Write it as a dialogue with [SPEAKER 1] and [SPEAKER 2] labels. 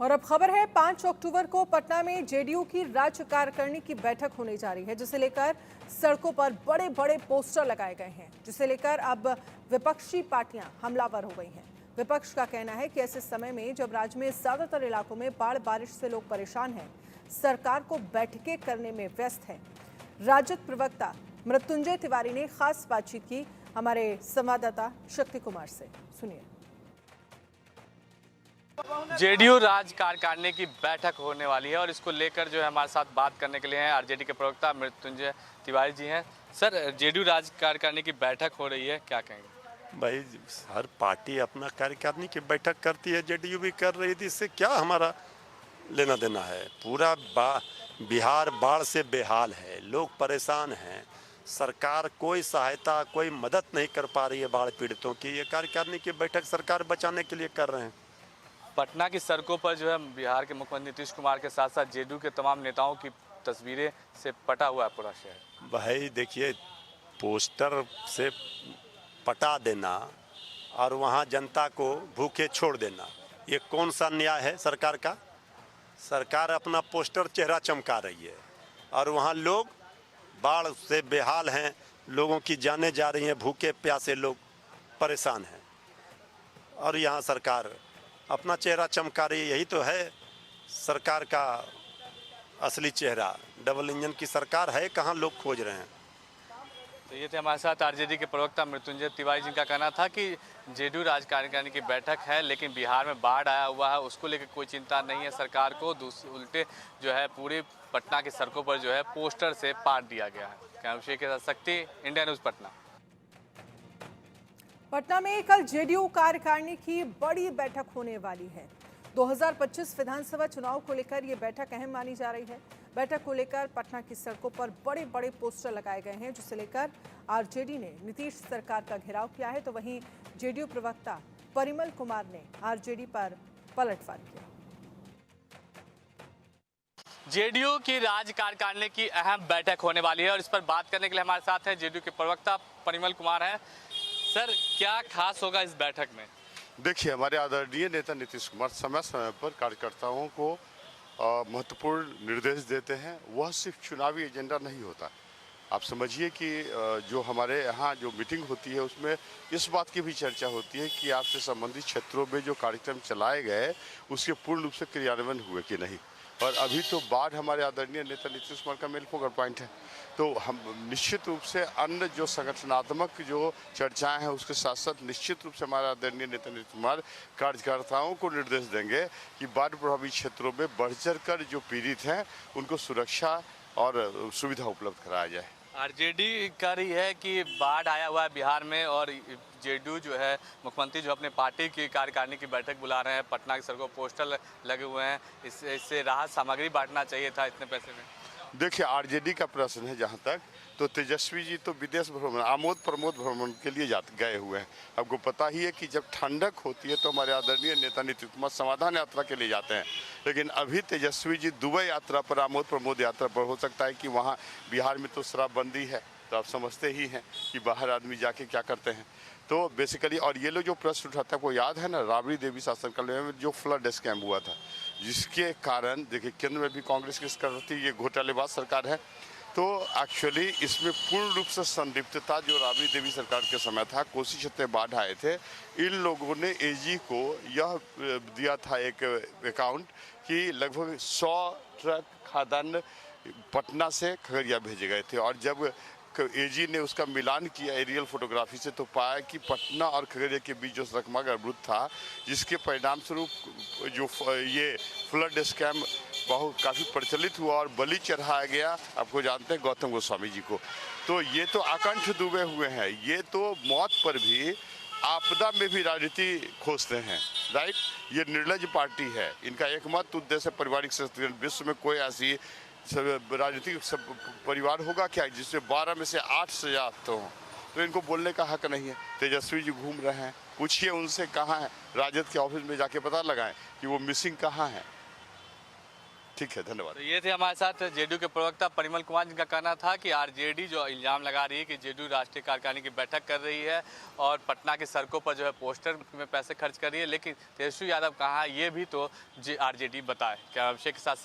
[SPEAKER 1] और अब खबर है 5 अक्टूबर को पटना में जेडीयू की राज्य कार्यकारिणी की बैठक होने जा रही है, जिसे लेकर सड़कों पर बड़े बड़े पोस्टर लगाए गए हैं, जिसे लेकर अब विपक्षी पार्टियां हमलावर हो गई हैं। विपक्ष का कहना है कि ऐसे समय में जब राज्य में ज्यादातर इलाकों में बाढ़ बारिश से लोग परेशान हैं, सरकार को बैठकें करने में व्यस्त है। राजद प्रवक्ता मृत्युंजय तिवारी ने खास बातचीत की हमारे संवाददाता शक्ति कुमार से, सुनिए।
[SPEAKER 2] जेडीयू राज्य कार्यकारिणी की बैठक होने वाली है और इसको लेकर जो है हमारे साथ बात करने के लिए हैं आरजेडी के प्रवक्ता मृत्युंजय तिवारी जी हैं। सर, जेडीयू राज्य कार्यकारिणी की बैठक हो रही है, क्या कहेंगे?
[SPEAKER 3] भाई, हर पार्टी अपना कार्यकारिणी की बैठक करती है, जेडीयू भी कर रही थी, इससे क्या हमारा लेना देना है। पूरा बिहार बाढ़ से बेहाल है, लोग परेशान हैं, सरकार कोई सहायता कोई मदद नहीं कर पा रही है बाढ़ पीड़ितों की। ये कार्यकारिणी की बैठक सरकार बचाने के लिए कर रहे हैं।
[SPEAKER 2] पटना की सड़कों पर जो है बिहार के मुख्यमंत्री नीतीश कुमार के साथ साथ जेडीयू के तमाम नेताओं की तस्वीरें से पटा हुआ है पूरा शहर।
[SPEAKER 3] भाई देखिए, पोस्टर से पटा देना और वहाँ जनता को भूखे छोड़ देना, ये कौन सा न्याय है सरकार का? सरकार अपना पोस्टर चेहरा चमका रही है और वहाँ लोग बाढ़ से बेहाल हैं, लोगों की जानें जा रही हैं, भूखे प्यासे लोग परेशान हैं और यहाँ सरकार अपना चेहरा चमका रही है। यही तो है सरकार का असली चेहरा। डबल इंजन की सरकार है कहाँ, लोग खोज रहे हैं।
[SPEAKER 2] तो ये थे हमारे साथ आरजेडी के प्रवक्ता मृत्युंजय तिवारी जी का कहना था कि जेडीयू राज्य कार्यकारिणी की बैठक है, लेकिन बिहार में बाढ़ आया हुआ है, उसको लेकर कोई चिंता नहीं है सरकार को। उल्टे जो है पूरी पटना की सड़कों पर जो है पोस्टर से पाट दिया गया है। कैमरे के साथ शक्ति, इंडिया न्यूज़ पटना।
[SPEAKER 1] पटना में कल जेडीयू कार्यकारिणी की बड़ी बैठक होने वाली है। 2025 विधानसभा चुनाव को लेकर यह बैठक अहम मानी जा रही है। बैठक को लेकर पटना की सड़कों पर बड़े बड़े पोस्टर लगाए गए हैं, जिसे लेकर आरजेडी ने नीतीश सरकार का घेराव किया है, तो वहीं जेडीयू प्रवक्ता परिमल कुमार ने आरजेडी पर पलटवार किया।
[SPEAKER 2] जेडीयू की राज्य कार्यकारिणी की अहम बैठक होने वाली है और इस पर बात करने के लिए हमारे साथ हैं जेडीयू के प्रवक्ता परिमल कुमार हैं। सर, क्या खास होगा इस बैठक में?
[SPEAKER 4] देखिए, हमारे आदरणीय नेता नीतीश कुमार समय समय पर कार्यकर्ताओं को महत्वपूर्ण निर्देश देते हैं। वह सिर्फ चुनावी एजेंडा नहीं होता। आप समझिए कि जो हमारे यहाँ जो मीटिंग होती है उसमें इस बात की भी चर्चा होती है कि आपसे संबंधित क्षेत्रों में जो कार्यक्रम चलाए गए उसके पूर्ण रूप से क्रियान्वयन हुए कि नहीं। और अभी तो बाढ़ हमारे आदरणीय नेता नीतीश कुमार का मेन फोकस पॉइंट है, तो हम निश्चित रूप से अन्य जो संगठनात्मक जो चर्चाएं हैं उसके साथ साथ निश्चित रूप से हमारे आदरणीय नेता नीतीश कुमार कार्यकर्ताओं को निर्देश देंगे कि बाढ़ प्रभावित क्षेत्रों में बढ़ चढ़ कर जो पीड़ित हैं उनको सुरक्षा और सुविधा उपलब्ध कराया जाए।
[SPEAKER 2] आरजेडी कह रही है कि बाढ़ आया हुआ है बिहार में और जेडीयू जो है मुख्यमंत्री जो अपने पार्टी की कार्यकारिणी की बैठक बुला रहे हैं, पटना की सड़कों पोस्टर लगे हुए हैं, इससे राहत सामग्री बांटना चाहिए था इतने पैसे में।
[SPEAKER 4] देखिए, आरजेडी का प्रश्न है जहाँ तक, तो तेजस्वी जी तो विदेश भ्रमण आमोद प्रमोद भ्रमण के लिए गए हुए हैं। आपको पता ही है कि जब ठंडक होती है तो हमारे आदरणीय नेता नीतीश कुमार समाधान यात्रा के लिए जाते हैं, लेकिन अभी तेजस्वी जी दुबई यात्रा पर, आमोद प्रमोद यात्रा पर। हो सकता है कि वहाँ बिहार में तो शराबबंदी है, तो आप समझते ही हैं कि बाहर आदमी जाके क्या करते हैं। तो बेसिकली, और ये लोग जो प्रश्न उठाता है, वो याद है ना राबड़ी देवी शासनकाल में जो फ्लड स्कैम हुआ था, जिसके कारण देखिए केंद्र में भी कांग्रेस की सरकार, ये घोटालेबाज सरकार है। तो एक्चुअली इसमें पूर्ण रूप से संदिग्धता जो राबड़ी देवी सरकार के समय था, कोसी क्षेत्र में बाढ़ आए थे, इन लोगों ने एजी को यह दिया था एक अकाउंट कि लगभग 100 ट्रक खाद्यान्न पटना से खगड़िया भेजे गए थे। और जब एजी ने उसका मिलान किया एरियल फोटोग्राफी से, तो पाया कि पटना और खगड़िया के बीच जो सड़कमार्ग अवरुद्ध था, जिसके परिणाम स्वरूप जो ये फ्लड स्कैम काफ़ी प्रचलित हुआ और बलि चढ़ाया गया, आपको जानते हैं, गौतम गोस्वामी जी को। तो ये तो आकंठ डूबे हुए हैं, ये तो मौत पर भी, आपदा में भी राजनीति खोजते हैं, राइट। ये निर्लज पार्टी है, इनका एकमात्र उद्देश्य पारिवारिक सशक्तिकरण। विश्व में कोई ऐसी राजनीतिक परिवार होगा क्या जिसमें 12 में से 8 सजा तो हों? तो इनको बोलने का हक नहीं है। तेजस्वी जी घूम रहे हैं, पूछिए उनसे कहाँ है, राजद के ऑफिस में जाके पता लगाएं कि वो मिसिंग कहाँ है। ठीक है, धन्यवाद।
[SPEAKER 2] तो ये थे हमारे साथ जेडीयू के प्रवक्ता परिमल कुमार, जिनका कहना था कि आरजेडी जो इल्जाम लगा रही है कि जेडीयू राष्ट्रीय कार्यकारिणी की बैठक कर रही है और पटना की सड़कों पर जो है पोस्टर में पैसे खर्च कर रही है, लेकिन तेजस्वी यादव कहाँ है ये भी तो आरजेडी बताए। क्या अभिषेक के साथ